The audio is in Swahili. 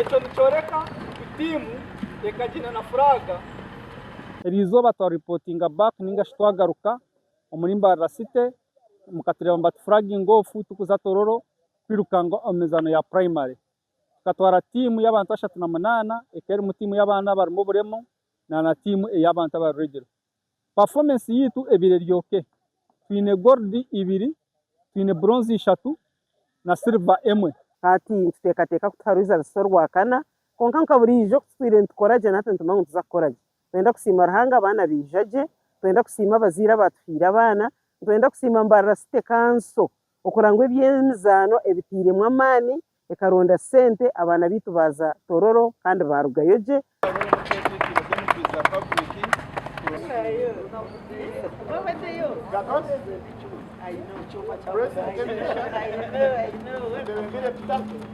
eto nichoreka timu ekagina na furaga erizoba twa reportinga back ninga shitwagaruka omurimba rasite mukatireba mbati flagging off tukuza tororo kwirukanga omezano ya primary tukatwara timu y'abantu 38 ekeri mu timu y'abana barimo buremo na timu y'abantu aba region. Performance yitu ebire ryoke twine gold 2 twine bronze 3 na silver 1 ati tutekateka kutaruza rusorwa kana konka nkaburijo twire ntukoraje natwe ntumangu tuzakoraje twenda kusima ruhanga abana bijaje twenda kusima abazira batwira abana twenda kusima mbarra site kanso okurangwe ebyemizano ebitiremwe amani ekaronda sente abana bitu baza tororo kandi barugayoje I know.